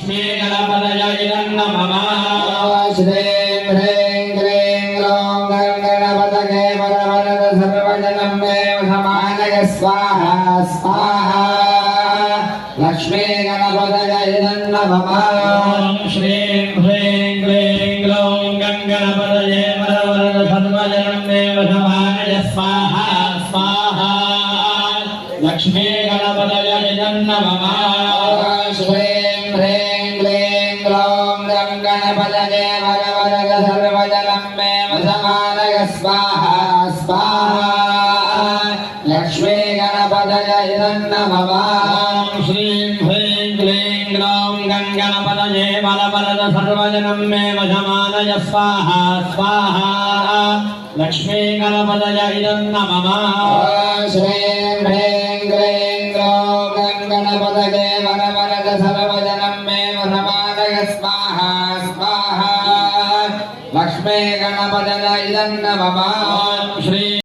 श्री गणपतये नमः श्रीं ह्रीं क्लीं ग्लौं गणपतये वरवरद सर्वजनं मे समानय स्वाहा स्वाहा लक्ष्मी गणपतये नमः श्रीं ह्रीं क्लीं ग्लौं गणपतये वरवरद सर्वजनं मे समानय स्वाहा स्वाहा लक्ष्मी गणपतये नमः श्रीं ह्रीं क्लीं ग्लौं गणपतये वरवरद सर्वजनं मे समानय स्वाहा स्वाहा लक्ष्मी गणपतये नमः श्रीं ह्रीं क्लीं ग्लौं गणपतये वरवरद सर्वजनं मे समानय स्वाहा स्वाहा लक्ष्मी गणपतये नमः श्रीं ह्रीं क्लीं ग्लौं गणपतये वरवरद सर्वजनं मे समानय स्वाहा स्वाहा लक्ष्मी गणपतये नमः श्री